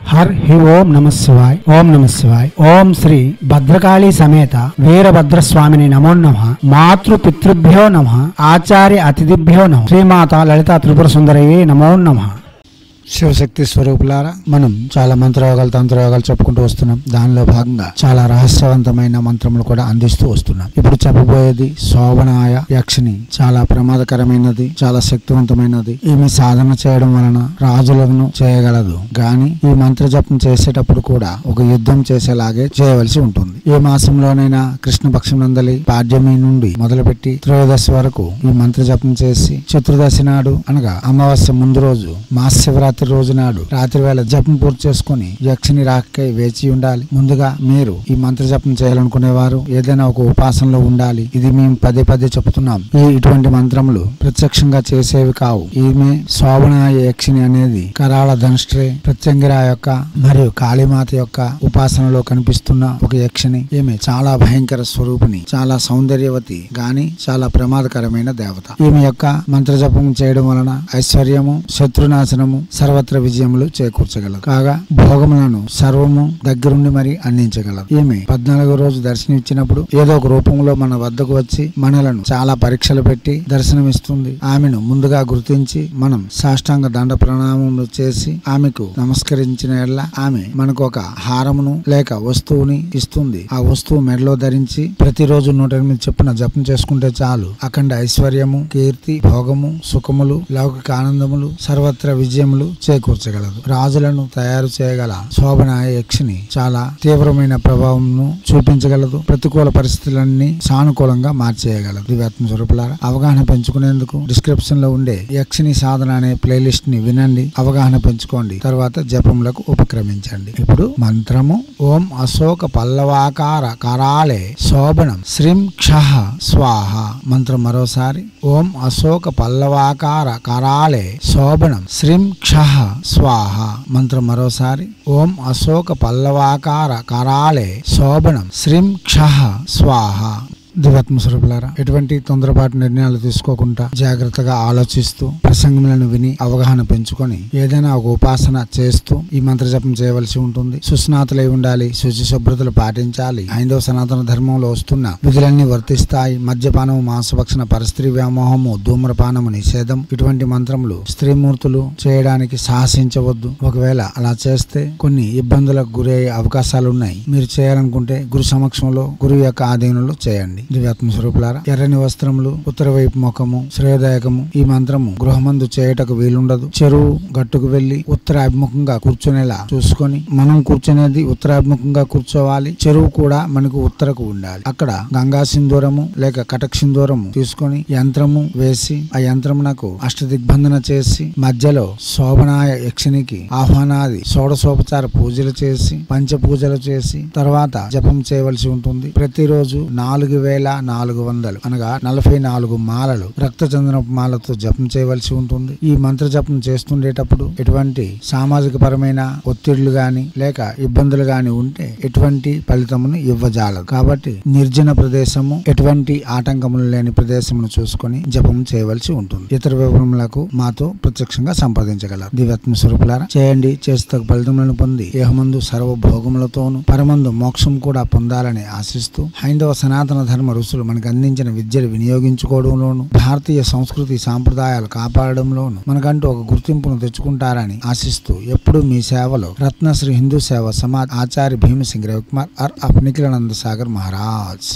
हर ही ओम नमः शिवाय ओम नमः शिवाय ओम श्री भद्रकाली समेत वीरभद्र स्वामिनि नमो नमः मातृ पितृभ्यो नमः आचार्य अतिथिभ्यो नमः श्रीमाता ललिता त्रिपुर सुंदरये नमो नमः। శివశక్తి స్వరూపులారా, మనం చాలా మంత్రయోగాలు తంత్రయోగాలు చెప్పుకుంటూ వస్తున్నాం. దానిలో భాగంగా చాలా రహస్యవంతమైన మంత్రములు కూడా అందిస్తూ వస్తున్నాం. ఇప్పుడు చెప్పబోయేది శోభనాయ యక్షిని. చాలా ప్రమాదకరమైనది, చాలా శక్తివంతమైనది. ఈమె సాధన చేయడం వలన రాజులను చేయగలదు. గాని ఈ మంత్ర జపం చేసేటప్పుడు కూడా ఒక యుద్ధం చేసేలాగే చేయవలసి ఉంటుంది. ఏ మాసంలోనైనా కృష్ణపక్షం నందలి పాడ్యమి నుండి మొదలుపెట్టి త్రయోదశి వరకు ఈ మంత్ర జపం చేసి చతుర్దశి నాడు అనగా అమావాస్య ముందు రోజు మహాశివరాత్రి రోజు నాడు రాత్రి వేళ జపం పూర్తి చేసుకుని యక్షిని రాకై వేచి ఉండాలి. ముందుగా మీరు ఈ మంత్ర జపం చేయాలనుకునేవారు ఏదైనా ఒక ఉపాసనలో ఉండాలి. ఇది మేము పదే పదే చెప్తున్నాం. ఇటువంటి మంత్రములు ప్రత్యక్షంగా చేసేవి కావు. ఈమె శోభనాయ యక్షిని అనేది కరాళ ధనుష్ట్రే ప్రత్యంగిరా యొక్క మరియు కాళీమాత యొక్క ఉపాసనలో కనిపిస్తున్న ఒక యక్షిని. ఈమె చాలా భయంకర స్వరూపిణి, చాలా సౌందర్యవతి గాని చాలా ప్రమాదకరమైన దేవత. ఈమె యొక్క మంత్ర జపం చేయడం వలన ఐశ్వర్యము, శత్రునాశనము, సర్వత్ర విజయములు చేకూర్చగలదు. కాగా భోగములను సర్వము దగ్గరుండి మరి అందించగలదు. ఈమె 14వ రోజు దర్శనమిచ్చినప్పుడు ఏదో ఒక రూపంలో మన వద్దకు వచ్చి మనలను చాలా పరీక్షలు పెట్టి దర్శనమిస్తుంది. ఆమెను ముందుగా గుర్తించి మనం సాష్టాంగ దండ ప్రణామములు చేసి ఆమెకు నమస్కరించిన ఎడల ఆమె మనకు ఒక హారమును లేక వస్తువుని ఇస్తుంది. ఆ వస్తువు మెడలో ధరించి ప్రతిరోజు 108 చొప్పున జపం చేసుకుంటే చాలు అఖండ ఐశ్వర్యము, కీర్తి, భోగము, సుఖములు, లౌకిక ఆనందములు, సర్వత్ర విజయములు చేకూర్చగలదు. రాజులను తయారు చేయగల శోభనాయ యక్షిని చాలా తీవ్రమైన ప్రభావంను చూపించగలదు. ప్రతికూల పరిస్థితులన్నీ సానుకూలంగా మార్చేయగలదు. దివ్యాత్మ స్వరూపులారా, అవగాహన పెంచుకునేందుకు డిస్క్రిప్షన్ లో ఉండే యక్షిని సాధన అనే ప్లేలిస్ట్ ని వినండి, అవగాహన పెంచుకోండి, తర్వాత జపములకు ఉపక్రమించండి. ఇప్పుడు మంత్రము ఓం అశోక పల్లవాకార కరాళే శోభనం శ్రీం క్షః స్వాహ. మంత్రం మరోసారి ఓం అశోక పల్లవాకార కరాళే శోభనం శ్రీం క్షః స్వాహ. మంత్రం మరోసారి ఓం అశోక పల్లవాకార కరాళే శోభనం శ్రీం క్షః స్వాహ. దివ్యాత్మ స్వరూపులారా, ఎటువంటి తొందరపాటు నిర్ణయాలు తీసుకోకుండా జాగ్రత్తగా ఆలోచిస్తూ ప్రసంగములను విని అవగాహన పెంచుకొని ఏదైనా ఒక ఉపాసన చేస్తూ ఈ మంత్ర జపం చేయవలసి ఉంటుంది. సుస్నాతులై ఉండాలి, శుచి శుభ్రతలు పాటించాలి. హైందవ సనాతన ధర్మంలో వస్తున్న విధులన్నీ వర్తిస్తాయి. మద్యపానము, మాంసభక్షణ, పరస్త్రీ వ్యామోహము, ధూమ్రపానము నిషేధం. ఇటువంటి మంత్రములు స్త్రీమూర్తులు చేయడానికి సాహసించవద్దు. ఒకవేళ అలా చేస్తే కొన్ని ఇబ్బందులకు గురయ్యే అవకాశాలున్నాయి. మీరు చేయాలనుకుంటే గురు సమక్షంలో గురువు యొక్క ఆధీనంలో చేయండి. దివ్యాత్మ స్వరూపులారా, ఎర్రని వస్త్రములు, ఉత్తర వైపు ముఖము శ్రేయదాయకము. ఈ మంత్రము గృహమందు చేయటకు వీలుండదు. చెరువు గట్టుకు వెళ్లి ఉత్తరాభిముఖంగా కూర్చునేలా చూసుకొని, మనం కూర్చునేది ఉత్తరాభిముఖంగా కూర్చోవాలి. చెరువు కూడా మనకు ఉత్తరకు ఉండాలి. అక్కడ గంగా సింధూరము లేక కటక్ సింధూరము తీసుకొని యంత్రము వేసి ఆ యంత్రమునకు అష్టదిగ్బంధన చేసి మధ్యలో శోభనాయ యక్షినికి ఆహ్వానాది షోడశోపచార పూజలు చేసి పంచపూజలు చేసి తర్వాత జపం చేయవలసి ఉంటుంది. ప్రతిరోజు 4400 అనగా 44 మాలలు రక్తచందనపు మాలతో జపం చేయవలసి ఉంటుంది. ఈ మంత్ర జపం చేస్తుండేటప్పుడు ఎటువంటి సామాజిక పరమైన ఒత్తిళ్లు గాని లేక ఇబ్బందులు గాని ఉంటే ఎటువంటి ఫలితమును ఇవ్వజాలదు. కాబట్టి నిర్జన ప్రదేశము, ఎటువంటి ఆటంకములు లేని ప్రదేశమును చూసుకొని జపం చేయవలసి ఉంటుంది. ఇతర వివరములకు మాతో ప్రత్యక్షంగా సంప్రదించగలరు. దివ్యాత్మ స్వరూపులారా, చేయండి, చేస్తే ఫలితములను పొంది ఏహమందు సర్వభోగములతోను పరమందు మోక్షం కూడా పొందాలని ఆశిస్తూ హైందవ సనాతన ధర్మ ఋషులు మనకు అందించిన విద్యలు వినియోగించుకోవడంలోను భారతీయ సంస్కృతి సాంప్రదాయాలు కాపాడడంలోను మనకంటూ ఒక గుర్తింపును తెచ్చుకుంటారని ఆశిస్తూ ఎప్పుడు మీ సేవలో రత్నశ్రీ హిందూ సేవ సమాజ్ ఆచార్య భీమసింగ్ రవికుమార్ ఆఫ్ నిఖిలానంద సాగర్ మహారాజ్.